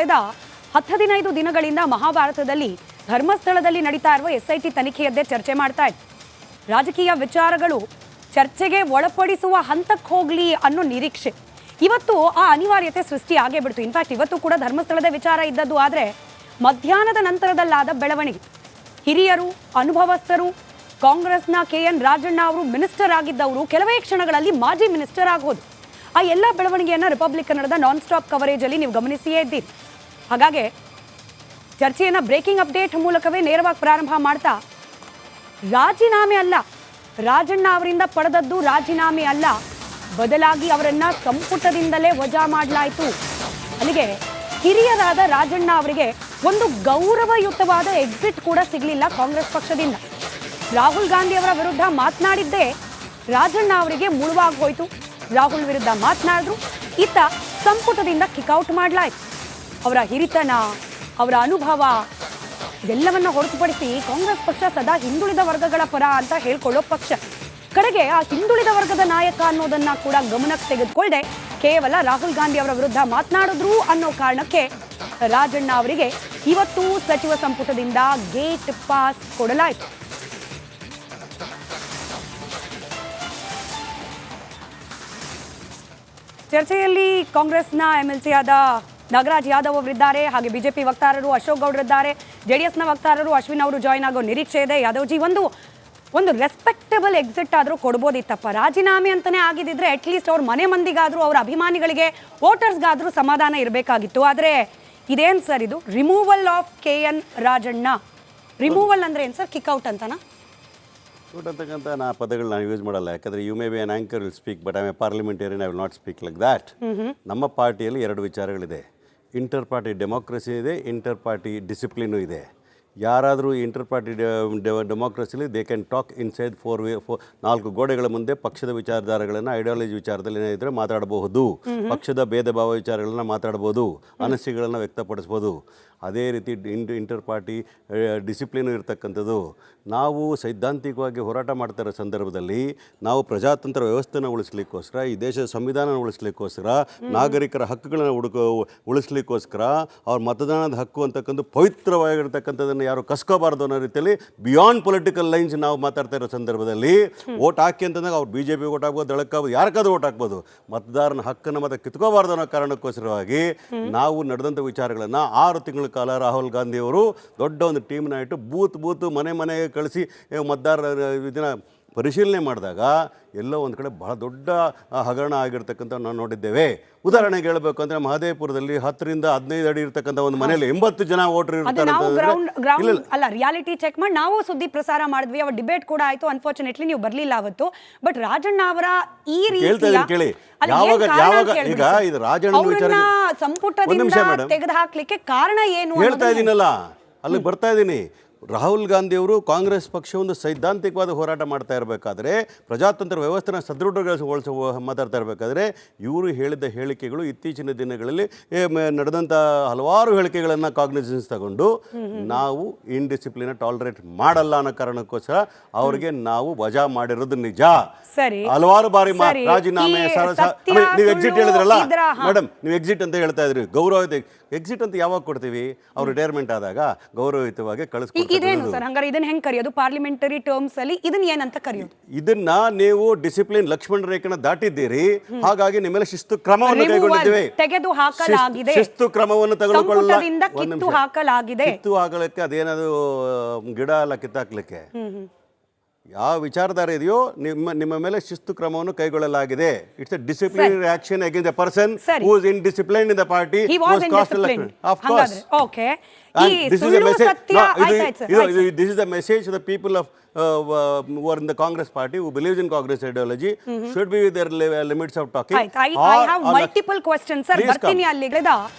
ಕಳೆದ 10-15 ದಿನಗಳಿಂದ ಮಹಾಭಾರತದಲ್ಲಿ ಧರ್ಮಸ್ಥಳದಲ್ಲಿ ನಡೀತಾ ಇರುವ SIT ತನಿಖೆಯದ್ದೇ ಚರ್ಚೆ ಮಾಡ್ತಾ ಇದೆ. ರಾಜಕೀಯ ವಿಚಾರಗಳು ಚರ್ಚೆಗೆ ಒಳಪಡಿಸುವ ಹಂತಕ್ಕೆ ಹೋಗ್ಲಿ ಅನ್ನೋ ನಿರೀಕ್ಷೆ ಇವತ್ತು ಆ ಅನಿವಾರ್ಯತೆ ಸೃಷ್ಟಿ ಆಗೇ ಬಿಡ್ತು. ಇನ್ಫ್ಯಾಕ್ಟ್ ಇವತ್ತು ಕೂಡ ಧರ್ಮಸ್ಥಳದ ವಿಚಾರ ಇದ್ದದ್ದು, ಆದರೆ ಮಧ್ಯಾಹ್ನದ ನಂತರದಲ್ಲಾದ ಬೆಳವಣಿಗೆ. ಹಿರಿಯರು, ಅನುಭವಸ್ಥರು, ಕಾಂಗ್ರೆಸ್ನ KN ರಾಜಣ್ಣ ಅವರು ಮಿನಿಸ್ಟರ್ ಆಗಿದ್ದವರು ಕೆಲವೇ ಕ್ಷಣಗಳಲ್ಲಿ ಮಾಜಿ ಮಿನಿಸ್ಟರ್ ಆಗೋದು. ಆ ಎಲ್ಲ ಬೆಳವಣಿಗೆಯನ್ನು ರಿಪಬ್ಲಿಕನ್ನದ ನಾನ್ ಸ್ಟಾಪ್ ಕವರೇಜಲ್ಲಿ ನೀವು ಗಮನಿಸಿಯೇ ಇದ್ದೀರಿ. ಹಾಗಾಗಿ ಚರ್ಚೆಯನ್ನು ಬ್ರೇಕಿಂಗ್ ಅಪ್ಡೇಟ್ ಮೂಲಕವೇ ನೇರವಾಗಿ ಪ್ರಾರಂಭ ಮಾಡ್ತಾ, ರಾಜೀನಾಮೆ ಅಲ್ಲ, ರಾಜಣ್ಣ ಅವರಿಂದ ಪಡೆದದ್ದು ರಾಜೀನಾಮೆ ಅಲ್ಲ, ಬದಲಾಗಿ ಅವರನ್ನ ಸಂಪುಟದಿಂದಲೇ ವಜಾ ಮಾಡಲಾಯಿತು. ಅಲ್ಲಿಗೆ ಹಿರಿಯರಾದ ರಾಜಣ್ಣ ಅವರಿಗೆ ಒಂದು ಗೌರವಯುತವಾದ ಎಕ್ಸಿಟ್ ಕೂಡ ಸಿಗಲಿಲ್ಲ ಕಾಂಗ್ರೆಸ್ ಪಕ್ಷದಿಂದ. ರಾಹುಲ್ ಗಾಂಧಿ ಅವರ ವಿರುದ್ಧ ಮಾತನಾಡಿದ್ದೇ ರಾಜಣ್ಣ ಅವರಿಗೆ ಮುಳುವಾಗಿ ಹೋಯಿತು. ರಾಹುಲ್ ವಿರುದ್ಧ ಮಾತನಾಡಿದ್ರು, ಇತ್ತ ಸಂಪುಟದಿಂದ ಕಿಕ್ಔಟ್ ಮಾಡಲಾಯಿತು. ಅವರ ಹಿರಿತನ, ಅವರ ಅನುಭವ ಇದೆಲ್ಲವನ್ನ ಹೊರತುಪಡಿಸಿ ಕಾಂಗ್ರೆಸ್ ಪಕ್ಷ ಸದಾ ಹಿಂದುಳಿದ ವರ್ಗಗಳ ಪರ ಅಂತ ಹೇಳ್ಕೊಳ್ಳೋ ಪಕ್ಷ. ಕಡೆಗೆ ಆ ಹಿಂದುಳಿದ ವರ್ಗದ ನಾಯಕ ಅನ್ನೋದನ್ನ ಕೂಡ ಗಮನಕ್ಕೆ ತೆಗೆದುಕೊಳ್ಳದೆ ಕೇವಲ ರಾಹುಲ್ ಗಾಂಧಿ ಅವರ ವಿರುದ್ಧ ಮಾತನಾಡಿದ್ರು ಅನ್ನೋ ಕಾರಣಕ್ಕೆ ರಾಜಣ್ಣ ಅವರಿಗೆ ಇವತ್ತು ಸಚಿವ ಸಂಪುಟದಿಂದ ಗೇಟ್ ಪಾಸ್ ಕೊಡಲಾಯಿತು. ಚರ್ಚೆಯಲ್ಲಿ ಕಾಂಗ್ರೆಸ್ನ MLC ಆದ ನಾಗರಾಜ್ ಯಾದವ್ ಅವರಿದ್ದಾರೆ, ಹಾಗೆ ಬಿಜೆಪಿ ವಕ್ತಾರರು ಅಶೋಕ್ ಗೌಡ್ರಿದ್ದಾರೆ, JDSನ ವಕ್ತಾರರು ಅಶ್ವಿನ್ ಅವರು ಜಾಯ್ನ್ ಆಗೋ ನಿರೀಕ್ಷೆ ಇದೆ. ಯಾದವ್ಜಿ, ಒಂದು ರೆಸ್ಪೆಕ್ಟಬಲ್ ಎಕ್ಸಿಟ್ ಆದರೂ ಕೊಡ್ಬೋದಿತ್ತಪ್ಪ. ರಾಜೀನಾಮೆ ಅಂತಾನೆ ಆಗಿದ್ದಿದ್ರೆ ಅಟ್ಲೀಸ್ಟ್ ಅವ್ರ ಮನೆ ಮಂದಿಗಾದರೂ, ಅವ್ರ ಅಭಿಮಾನಿಗಳಿಗೆ, ವೋಟರ್ಸ್ಗಾದರೂ ಸಮಾಧಾನ ಇರಬೇಕಾಗಿತ್ತು. ಆದರೆ ಇದೇನು ಸರ್ ಇದು? Removal of KN Rajanna. Removal ಅಂದ್ರೆ ಏನು ಸರ್? ಕಿಕ್ಔಟ್ ಅಂತನಾ? ಅಂತಕ್ಕಂಥ ಪದಗಳು ನಾನು ಯೂಸ್ ಮಾಡಲ್ಲ. ಯಾಕಂದರೆ you may be an anchor will speak, but I a parliamentarian, I will not speak like that. ನಮ್ಮ ಪಾರ್ಟಿಯಲ್ಲಿ ಎರಡು ವಿಚಾರಗಳಿದೆ. ಇಂಟರ್ ಪಾರ್ಟಿ ಡೆಮೋಕ್ರಸಿ ಇದೆ, ಇಂಟರ್ ಪಾರ್ಟಿ ಡಿಸಿಪ್ಲಿನು ಇದೆ. ಯಾರಾದರೂ ಇಂಟರ್ ಪಾರ್ಟಿ ಡೆಮೋಕ್ರಸಿಲಿ ದೇ ಕ್ಯಾನ್ ಟಾಕ್ ಇನ್ಸೈಡ್ ನಾಲ್ಕು ಗೋಡೆಗಳ ಮುಂದೆ ಪಕ್ಷದ ವಿಚಾರಧಾರೆಗಳನ್ನು, ಐಡಿಯಾಲಜಿ ವಿಚಾರದಲ್ಲಿ ಏನಿದ್ರೆ ಮಾತಾಡಬಹುದು, ಪಕ್ಷದ ಭೇದ ಭಾವ ವಿಚಾರಗಳನ್ನು ಮಾತಾಡ್ಬೋದು, ಅನಿಸಿಕೆಗಳನ್ನು ವ್ಯಕ್ತಪಡಿಸ್ಬೋದು. ಅದೇ ರೀತಿ ಇಂಟರ್ ಪಾರ್ಟಿ ಡಿಸಿಪ್ಲಿನು ಇರತಕ್ಕಂಥದ್ದು. ನಾವು ಸೈದ್ಧಾಂತಿಕವಾಗಿ ಹೋರಾಟ ಮಾಡ್ತಾ ಇರೋ ಸಂದರ್ಭದಲ್ಲಿ ನಾವು ಪ್ರಜಾತಂತ್ರ ವ್ಯವಸ್ಥೆನ ಉಳಿಸ್ಲಿಕ್ಕೋಸ್ಕರ, ಈ ದೇಶದ ಸಂವಿಧಾನ ಉಳಿಸ್ಲಿಕ್ಕೋಸ್ಕರ, ನಾಗರಿಕರ ಹಕ್ಕುಗಳನ್ನು ಉಳಿಸ್ಲಿಕ್ಕೋಸ್ಕರ, ಅವ್ರ ಮತದಾನದ ಹಕ್ಕು ಅಂತಕ್ಕಂಥ ಪವಿತ್ರವಾಗಿರ್ತಕ್ಕಂಥದ್ದನ್ನು ಯಾರು ಕಸ್ಕೋಬಾರ್ದು ಅನ್ನೋ ರೀತಿಯಲ್ಲಿ ಬಿಯಾಂಡ್ ಪೊಲಿಟಿಕಲ್ ಲೈನ್ಸ್ ನಾವು ಮಾತಾಡ್ತಾ ಇರೋ ಸಂದರ್ಭದಲ್ಲಿ ಓಟ್ ಹಾಕಿ ಅಂತಂದಾಗ ಅವ್ರು BJP ಓಟ್ ಹಾಕ್ಬೋದು, ದಳಕ್ಕಾಗ್ಬೋದು, ಯಾರಕ್ಕಾದ್ರೂ ಓಟ್ ಹಾಕ್ಬೋದು. ಮತದಾರನ ಹಕ್ಕನ್ನು ಮತ್ತೆ ಕಿತ್ಕೋಬಾರ್ದು ಅನ್ನೋ ಕಾರಣಕ್ಕೋಸ್ಕರವಾಗಿ ನಾವು ನಡೆದಂಥ ವಿಚಾರಗಳನ್ನು 6 ತಿಂಗಳ ಕಾಲ ರಾಹುಲ್ ಗಾಂಧಿ ಅವರು ದೊಡ್ಡ ಒಂದು ಟೀಮ್ನ ಇಟ್ಟು ಬೂತ್ ಮನೆಗೆ ಕಳಿಸಿ ಮತದಾರರ ಇದನ್ನ ಪರಿಶೀಲನೆ ಮಾಡಿದಾಗ ಎಲ್ಲೋ ಒಂದು ಕಡೆ ಬಹಳ ದೊಡ್ಡ ಹಗರಣ ಆಗಿರ್ತಕ್ಕಂಥ ನಾವು ನೋಡಿದ್ದೇವೆ. ಉದಾಹರಣೆಗೆ ಹೇಳಬೇಕು ಅಂದರೆ ಮಹದೇವಪುರದಲ್ಲಿ 10ರಿಂದ 15 ಅಡಿ ಇರ್ತಕ್ಕಂಥ ಒಂದು ಮನೆಯಲ್ಲಿ 80 ಜನ ವೋಟರ್ ಇರ್ತಾರೆ. ಅಲ್ಲ, ರಿಯಾಲಿಟಿ ಚೆಕ್ ಮಾಡಿ ನಾವು ಸುದ್ದಿ ಪ್ರಸಾರ ಮಾಡಿದ್ವಿ, ಅವರ ಡಿಬೇಟ್ ಕೂಡ ಆಯ್ತು. ಅನ್ಫಾರ್ಚುನೇಟ್ಲಿ ನೀವು ಬರ್ಲಿಲ್ಲ ಅವತ್ತು. ಬಟ್ ರಾಜಣ್ಣ ಅವರ ಈ ರೀತಿಯ ಕೇಳಿ, ಯಾವಾಗ ಈಗ ಇದು ರಾಜಣ್ಣ ವಿಚಾರ ಸಂಪುಟದಿಂದ ತೆಗೆದು ಹಾಕ್ಲಿಕ್ಕೆ ಕಾರಣ ಏನು ಹೇಳ್ತಾ ಇದ್ದೀನಲ್ಲ, ಅಲ್ಲಿಗೆ ಬರ್ತಾ ಇದ್ದೀನಿ. ರಾಹುಲ್ ಗಾಂಧಿ ಅವರು ಕಾಂಗ್ರೆಸ್ ಪಕ್ಷ ಒಂದು ಸೈದ್ಧಾಂತಿಕವಾದ ಹೋರಾಟ ಮಾಡ್ತಾ ಇರಬೇಕಾದ್ರೆ, ಪ್ರಜಾತಂತ್ರ ವ್ಯವಸ್ಥೆನ ಸದೃಢಗೊಳಿಸ ಮಾತಾಡ್ತಾ ಇರಬೇಕಾದ್ರೆ, ಇವರು ಹೇಳಿದ ಹೇಳಿಕೆಗಳು ಇತ್ತೀಚಿನ ದಿನಗಳಲ್ಲಿ ನಡೆದಂಥ ಹಲವಾರು ಹೇಳಿಕೆಗಳನ್ನು ಕಾಗ್ನಿಸೆನ್ಸ್ ತಗೊಂಡು ನಾವು ಇನ್ಡಿಸಿಪ್ಲಿನ್ ಟಾಲರೇಟ್ ಮಾಡಲ್ಲ ಅನ್ನೋ ಕಾರಣಕ್ಕೋಸ್ಕರ ಅವರಿಗೆ ನಾವು ವಜಾ ಮಾಡಿರೋದು ನಿಜ. ಹಲವಾರು ಬಾರಿ ರಾಜೀನಾಮೆ, ನೀವು ಎಕ್ಸಿಟ್ ಹೇಳಿದ್ರಲ್ಲ ಮೇಡಮ್, ನೀವು ಎಕ್ಸಿಟ್ ಅಂತ ಹೇಳ್ತಾ ಇದ್ರಿ. ಗೌರವ ಎಕ್ಸಿಟ್ ಅಂತ ಯಾವಾಗ ಕೊಡ್ತೀವಿ? ಅವ್ರು ರಿಟೈರ್ಮೆಂಟ್ ಆದಾಗ ಗೌರವಯುತವಾಗಿ ಕಳಿಸ್ಕೊಡ್ತೀವಿ. ಇದೇನು ಸರ್ ಹಂಗಾರೆ? ಇದನ್ನ ಹೆಂಗ್ ಕರೆಯೋದು ಪಾರ್ಲಿಮೆಂಟರಿ ಟರ್ಮ್ಸ್ ಅಲ್ಲಿ? ಇದನ್ನ ಏನಂತ ಕರೆಯೋದು? ಇದನ್ನ ನೀವು ಡಿಸಿಪ್ಲಿನ್ ಲಕ್ಷ್ಮಣ ರೇಖೆನ ದಾಟಿದ್ದೀರಿ, ಹಾಗಾಗಿ ನಿಮ್ಮ ಮೇಲೆ ಶಿಸ್ತು ಕ್ರಮವನ್ನು ಕೈಗೊಂಡಿದ್ದೇವೆ. ತೆಗೆದು ಹಾಕಲಾಗಿದೆ, ಶಿಸ್ತು ಕ್ರಮವನ್ನು ತೆಗೆದುಕೊಳ್ಳಲಾಗಿದೆ. ಕಿತ್ತು ಹಾಕಲಾಗಿದೆ. ಕಿತ್ತು ಹಾಕಲಿಕ್ಕೆ ಅದೇನದು ಗಿಡ ಎಲ್ಲ ಕಿತ್ತಾಕ್ಲಿಕ್ಕೆ ಯಾವ ವಿಚಾರಧಾರೆ ಇದೆಯೋ ನಿಮ್ಮ ಮೇಲೆ ಶಿಸ್ತು ಕ್ರಮವನ್ನು ಕೈಗೊಳ್ಳಲಾಗಿದೆ. It's a disciplinary action against a person who is indisciplined in the party. This is the message to the people of who are in the Congress party, who believes in Congress ideology, should be with their limits of talking. I have multiple questions, sir. ಬರ್ತೀನಿ ಅಲ್ಲಿಗೆ.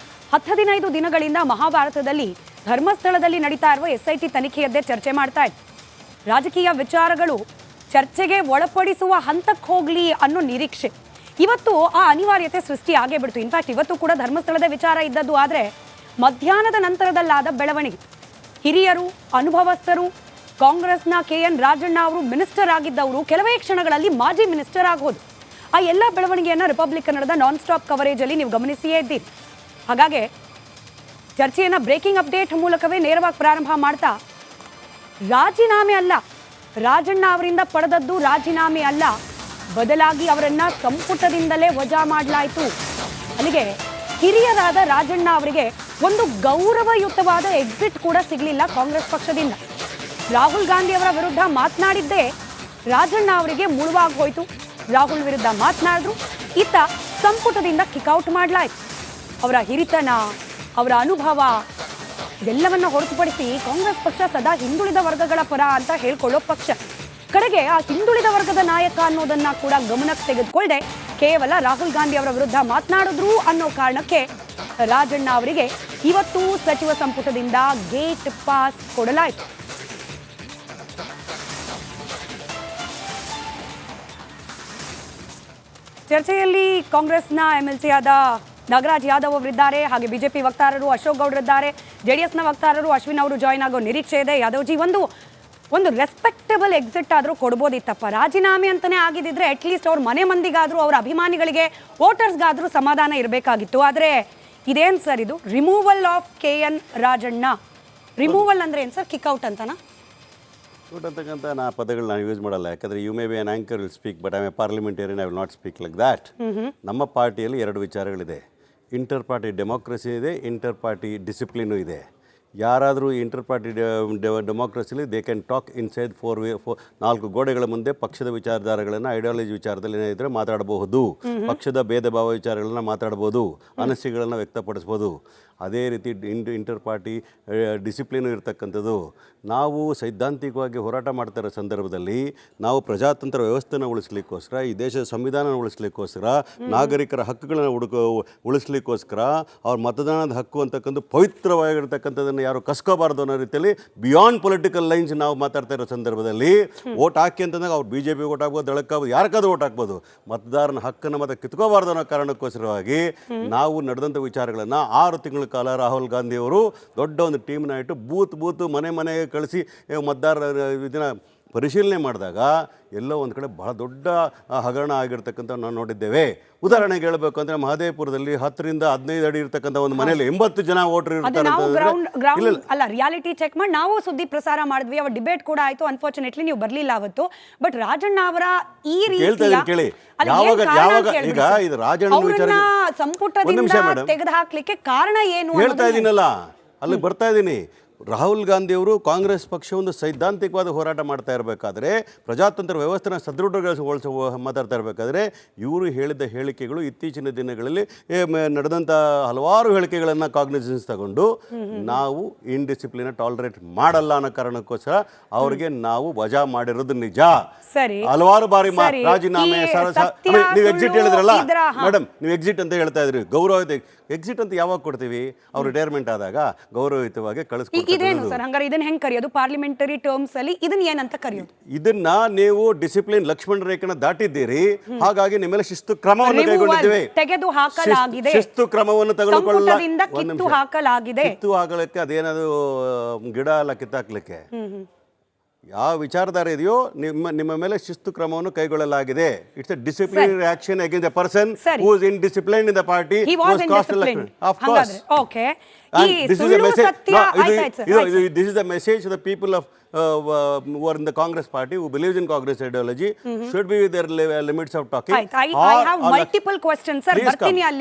10-15 ದಿನಗಳಿಂದ ಮಹಾಭಾರತದಲ್ಲಿ ಧರ್ಮಸ್ಥಳದಲ್ಲಿ ನಡೀತಾ ಇರುವ SIT ತನಿಖೆಯದ್ದೇ ಚರ್ಚೆ ಮಾಡ್ತಾ ಇದೆ. ರಾಜಕೀಯ ವಿಚಾರಗಳು ಚರ್ಚೆಗೆ ಒಳಪಡಿಸುವ ಹಂತಕ್ಕೆ ಹೋಗ್ಲಿ ಅನ್ನೋ ನಿರೀಕ್ಷೆ ಇವತ್ತು ಆ ಅನಿವಾರ್ಯತೆ ಸೃಷ್ಟಿ ಆಗೇ ಬಿಡ್ತು. ಇನ್ಫ್ಯಾಕ್ಟ್ ಇವತ್ತು ಕೂಡ ಧರ್ಮಸ್ಥಳದ ವಿಚಾರ ಇದ್ದದ್ದು, ಆದರೆ ಮಧ್ಯಾಹ್ನದ ನಂತರದಲ್ಲಾದ ಬೆಳವಣಿಗೆ. ಹಿರಿಯರು, ಅನುಭವಸ್ಥರು, ಕಾಂಗ್ರೆಸ್ನ KN ರಾಜಣ್ಣ ಅವರು ಮಿನಿಸ್ಟರ್ ಆಗಿದ್ದವರು ಕೆಲವೇ ಕ್ಷಣಗಳಲ್ಲಿ ಮಾಜಿ ಮಿನಿಸ್ಟರ್ ಆಗೋದು. ಆ ಎಲ್ಲ ಬೆಳವಣಿಗೆಯನ್ನು ರಿಪಬ್ಲಿಕನ್ನದ ನಾನ್ ಸ್ಟಾಪ್ ಕವರೇಜಲ್ಲಿ ನೀವು ಗಮನಿಸಿಯೇ ಇದ್ದೀರಿ. ಹಾಗಾಗಿ ಚರ್ಚೆಯನ್ನ ಬ್ರೇಕಿಂಗ್ ಅಪ್ಡೇಟ್ ಮೂಲಕವೇ ನೇರವಾಗಿ ಪ್ರಾರಂಭ ಮಾಡ್ತಾ, ರಾಜೀನಾಮೆ ಅಲ್ಲ, ರಾಜಣ್ಣ ಅವರಿಂದ ಪಡೆದದ್ದು ರಾಜೀನಾಮೆ ಅಲ್ಲ, ಬದಲಾಗಿ ಅವರನ್ನ ಸಂಪುಟದಿಂದಲೇ ವಜಾ ಮಾಡಲಾಯಿತು. ಅಲ್ಲಿಗೆ ಹಿರಿಯರಾದ ರಾಜಣ್ಣ ಅವರಿಗೆ ಒಂದು ಗೌರವಯುತವಾದ ಎಕ್ಸಿಟ್ ಕೂಡ ಸಿಗಲಿಲ್ಲ ಕಾಂಗ್ರೆಸ್ ಪಕ್ಷದಿಂದ. ರಾಹುಲ್ ಗಾಂಧಿ ಅವರ ವಿರುದ್ಧ ಮಾತನಾಡಿದ್ದೇ ರಾಜಣ್ಣ ಅವರಿಗೆ ಮುಳುವಾಗಿ ಹೋಯಿತು. ರಾಹುಲ್ ವಿರುದ್ಧ ಮಾತನಾಡಿದ್ರು, ಇತ್ತ ಸಂಪುಟದಿಂದ ಕಿಕ್ಔಟ್ ಮಾಡಲಾಯಿತು. ಅವರ ಹಿರಿತನ, ಅವರ ಅನುಭವ ಇದೆಲ್ಲವನ್ನ ಹೊರತುಪಡಿಸಿ ಕಾಂಗ್ರೆಸ್ ಪಕ್ಷ ಸದಾ ಹಿಂದುಳಿದ ವರ್ಗಗಳ ಪರ ಅಂತ ಹೇಳ್ಕೊಳ್ಳೋ ಪಕ್ಷ. ಕಡೆಗೆ ಆ ಹಿಂದುಳಿದ ವರ್ಗದ ನಾಯಕ ಅನ್ನೋದನ್ನ ಕೂಡ ಗಮನಕ್ಕೆ ತೆಗೆದುಕೊಳ್ಳದೆ ಕೇವಲ ರಾಹುಲ್ ಗಾಂಧಿ ಅವರ ವಿರುದ್ಧ ಮಾತನಾಡಿದ್ರು ಅನ್ನೋ ಕಾರಣಕ್ಕೆ ರಾಜಣ್ಣ ಅವರಿಗೆ ಇವತ್ತು ಸಚಿವ ಸಂಪುಟದಿಂದ ಗೇಟ್ ಪಾಸ್ ಕೊಡಲಾಯಿತು. ಚರ್ಚೆಯಲ್ಲಿ ಕಾಂಗ್ರೆಸ್ನ MLC ಆದ ನಾಗರಾಜ್ ಯಾದವ್ ಅವರಿದ್ದಾರೆ, ಹಾಗೆ ಬಿಜೆಪಿ ವಕ್ತಾರರು ಅಶೋಕ್ ಗೌಡ್ರಿದ್ದಾರೆ, JDSನ ವಕ್ತಾರರು ಅಶ್ವಿನ್ ಅವರು ಜಾಯ್ನ್ ಆಗೋ ನಿರೀಕ್ಷೆ ಇದೆ. ಯಾದವ್ಜಿ, ಒಂದು ರೆಸ್ಪೆಕ್ಟಬಲ್ ಎಕ್ಸಿಟ್ ಆದರೂ ಕೊಡ್ಬೋದಿತ್ತಪ್ಪ. ರಾಜೀನಾಮೆ ಅಂತಾನೆ ಆಗಿದ್ದಿದ್ರೆ ಅಟ್ಲೀಸ್ಟ್ ಅವ್ರ ಮನೆ ಮಂದಿಗಾದರೂ, ಅವ್ರ ಅಭಿಮಾನಿಗಳಿಗೆ, ವೋಟರ್ಸ್ಗಾದರೂ ಸಮಾಧಾನ ಇರಬೇಕಾಗಿತ್ತು. ಆದರೆ ಇದೇನು ಸರ್ ಇದು? Removal of KN Rajanna. Removal ಅಂದರೆ ಏನು ಸರ್? ಕಿಕ್ಔಟ್ ಅಂತನಾ? ಔಟ್ ಅಂತಕ್ಕಂಥ ಪದಗಳನ್ನ ಯೂಸ್ ಮಾಡಲ್ಲ. ಯಾಕಂದರೆ you may be an anchor will speak, but I a parliamentarian, I will not speak like that. ನಮ್ಮ ಪಾರ್ಟಿಯಲ್ಲಿ ಎರಡು ವಿಚಾರಗಳಿದೆ. ಇಂಟರ್ ಪಾರ್ಟಿ ಡೆಮೋಕ್ರಸಿ ಇದೆ, ಇಂಟರ್ ಪಾರ್ಟಿ ಡಿಸಿಪ್ಲಿನು ಇದೆ. ಯಾರಾದರೂ ಇಂಟರ್ ಪಾರ್ಟಿ ಡೆಮೋಕ್ರಸಿಲಿ ದೇ ಕ್ಯಾನ್ ಟಾಕ್ ಇನ್ಸೈಡ್ ನಾಲ್ಕು ಗೋಡೆಗಳ ಮುಂದೆ ಪಕ್ಷದ ವಿಚಾರಧಾರೆಗಳನ್ನು, ಐಡಿಯಾಲಜಿ ವಿಚಾರದಲ್ಲಿ ಏನಾದರೆ ಮಾತಾಡಬಹುದು, ಪಕ್ಷದ ಭೇದ ಭಾವ ವಿಚಾರಗಳನ್ನು ಮಾತಾಡ್ಬೋದು, ಅನಿಸಿಕೆಗಳನ್ನು ವ್ಯಕ್ತಪಡಿಸ್ಬೋದು. ಅದೇ ರೀತಿ ಇಂಟರ್ ಪಾರ್ಟಿ ಡಿಸಿಪ್ಲಿನು ಇರತಕ್ಕಂಥದ್ದು. ನಾವು ಸೈದ್ಧಾಂತಿಕವಾಗಿ ಹೋರಾಟ ಮಾಡ್ತಿರೋ ಸಂದರ್ಭದಲ್ಲಿ ನಾವು ಪ್ರಜಾತಂತ್ರ ವ್ಯವಸ್ಥೆನ ಉಳಿಸ್ಲಿಕ್ಕೋಸ್ಕರ, ಈ ದೇಶದ ಸಂವಿಧಾನ ಉಳಿಸ್ಲಿಕ್ಕೋಸ್ಕರ, ನಾಗರಿಕರ ಹಕ್ಕುಗಳನ್ನು ಉಳಿಸ್ಲಿಕ್ಕೋಸ್ಕರ, ಅವ್ರ ಮತದಾನದ ಹಕ್ಕು ಅಂತಕ್ಕಂಥ ಪವಿತ್ರವಾಗಿರ್ತಕ್ಕಂಥದ್ದನ್ನು ಯಾರು ಕಸ್ಕೋಬಾರ್ದು ಅನ್ನೋ ರೀತಿಯಲ್ಲಿ ಬಿಯಾಂಡ್ ಪೊಲಿಟಿಕಲ್ ಲೈನ್ಸ್ ನಾವು ಮಾತಾಡ್ತಾ ಇರೋ ಸಂದರ್ಭದಲ್ಲಿ ವೋಟ್ ಹಾಕಿ ಅಂತಂದಾಗ ಅವ್ರು BJP ವೋಟ್ ಹಾಕ್ಬೋದು, ದಳಕ್ಕಾಗ್ಬೋದು, ಯಾರಿಗಾದ್ರೂ ವೋಟ್ ಹಾಕ್ಬೋದು. ಮತದಾರನ ಹಕ್ಕನ್ನು ಮತ್ತೆ ಕಿತ್ಕೋಬಾರ್ದು ಅನ್ನೋ ಕಾರಣಕ್ಕೋಸ್ಕರವಾಗಿ ನಾವು ನಡೆದಂಥ ವಿಚಾರಗಳನ್ನು 6 ತಿಂಗಳ ಕಾಲ ರಾಹುಲ್ ಗಾಂಧಿ ಅವರು ದೊಡ್ಡ ಒಂದು ಟೀಮ್ನ ಇಟ್ಟು ಬೂತ್ ಮನೆಗೆ ಕಳಿಸಿ ಮತದಾರರ ಇದನ್ನ ಪರಿಶೀಲನೆ ಮಾಡಿದಾಗ ಎಲ್ಲೋ ಒಂದು ಕಡೆ ಬಹಳ ದೊಡ್ಡ ಹಗರಣ ಆಗಿರ್ತಕ್ಕಂಥ ನಾವು ನೋಡಿದ್ದೇವೆ. ಉದಾಹರಣೆಗೆ ಹೇಳಬೇಕು ಅಂದರೆ ಮಹದೇವಪುರದಲ್ಲಿ 10 ರಿಂದ 15 ಅಡಿ ಇರ್ತಕ್ಕಂಥ ಒಂದು ಮನೆಯಲ್ಲಿ 80 ಜನ ವೋಟರ್ ಇರ್ತಾರೆ. ಅಲ್ಲ, ರಿಯಾಲಿಟಿ ಚೆಕ್ ಮಾಡಿ ನಾವು ಸುದ್ದಿ ಪ್ರಸಾರ ಮಾಡಿದ್ವಿ, ಅವರ ಡಿಬೇಟ್ ಕೂಡ ಆಯ್ತು. ಅನ್ಫಾರ್ಚುನೇಟ್ಲಿ ನೀವು ಬರ್ಲಿಲ್ಲ ಅವತ್ತು. ಬಟ್ ರಾಜಣ್ಣ ಅವರ ಈ ರೀತಿ ಕೇಳಿ, ಯಾವಾಗ ಈಗ ಇದು ರಾಜಣ್ಣ ವಿಚಾರ ಸಂಪುಟದಿಂದ ತೆಗೆದು ಹಾಕ್ಲಿಕ್ಕೆ ಕಾರಣ ಏನು ಹೇಳ್ತಾ ಇದ್ದೀನಲ್ಲ, ಅಲ್ಲಿಗೆ ಬರ್ತಾ ಇದ್ದೀನಿ. ರಾಹುಲ್ ಗಾಂಧಿ ಅವರು ಕಾಂಗ್ರೆಸ್ ಪಕ್ಷ ಒಂದು ಸೈದ್ಧಾಂತಿಕವಾದ ಹೋರಾಟ ಮಾಡ್ತಾ ಇರಬೇಕಾದ್ರೆ, ಪ್ರಜಾತಂತ್ರ ವ್ಯವಸ್ಥೆನ ಸದೃಢಗೊಳಿಸಿ ಮಾತಾಡ್ತಾ ಇರಬೇಕಾದ್ರೆ, ಇವರು ಹೇಳಿದ ಹೇಳಿಕೆಗಳು ಇತ್ತೀಚಿನ ದಿನಗಳಲ್ಲಿ ನಡೆದಂಥ ಹಲವಾರು ಹೇಳಿಕೆಗಳನ್ನು ಕಾಗ್ನಿಸೆನ್ಸ್ ತಗೊಂಡು ನಾವು ಇನ್ಡಿಸಿಪ್ಲಿನ್ ಟಾಲರೇಟ್ ಮಾಡಲ್ಲ ಅನ್ನೋ ಕಾರಣಕ್ಕೋಸ್ಕರ ಅವರಿಗೆ ನಾವು ವಜಾ ಮಾಡಿರೋದು ನಿಜ. ಸರಿ, ಹಲವಾರು ಬಾರಿ ರಾಜೀನಾಮೆ, ನೀವು ಎಕ್ಸಿಟ್ ಹೇಳಿದ್ರಲ್ಲ ಮೇಡಮ್, ನೀವು ಎಕ್ಸಿಟ್ ಅಂತ ಹೇಳ್ತಾ ಇದ್ರಿ. ಗೌರವ ಎಕ್ಸಿಟ್ ಅಂತ ಯಾವಾಗ ಕೊಡ್ತೀವಿ? ಅವ್ರು ರಿಟೈರ್ಮೆಂಟ್ ಆದಾಗ ಗೌರವಯುತವಾಗಿ ಕಳಿಸ್ಕೊಡ್ತೀವಿ. ಇದೇನು ಸರ್ ಹಂಗಾರೆ? ಇದನ್ನ ಹೆಂಗ್ ಕರೆಯೋದು ಪಾರ್ಲಿಮೆಂಟರಿ ಟರ್ಮ್ಸ್ ಅಲ್ಲಿ? ಇದನ್ನ ಏನಂತ ಕರೆಯೋದು? ಇದನ್ನ ನೀವು ಡಿಸಿಪ್ಲಿನ್ ಲಕ್ಷ್ಮಣ ರೇಖೆನ ದಾಟಿದ್ದೀರಿ, ಹಾಗಾಗಿ ನಿಮ್ಮ ಮೇಲೆ ಶಿಸ್ತು ಕ್ರಮವನ್ನು ಕೈಗೊಂಡಿದ್ದೇವೆ. ತೆಗೆದು ಹಾಕಲಾಗಿದೆ, ಶಿಸ್ತು ಕ್ರಮವನ್ನು ತೆಗೆದುಕೊಳ್ಳಲಾಗಿದೆ. ಕಿತ್ತು ಹಾಕಲಾಗಿದೆ. ಕಿತ್ತು ಹಾಕಲಿಕ್ಕೆ ಅದೇನದು ಗಿಡ ಎಲ್ಲ ಕಿತ್ತಾಕ್ಲಿಕ್ಕೆ ಯಾವ ವಿಚಾರಧಾರೆ ಇದೆಯೋ ನಿಮ್ಮ ಮೇಲೆ ಶಿಸ್ತು ಕ್ರಮವನ್ನು ಕೈಗೊಳ್ಳಲಾಗಿದೆ. It's a disciplinary action against a person who is indisciplined in the party. Of course. Okay. And this is a message. This is the message to the people of who are in the Congress party, who believes in Congress ideology, should be with their limits of talking. I have multiple questions, sir.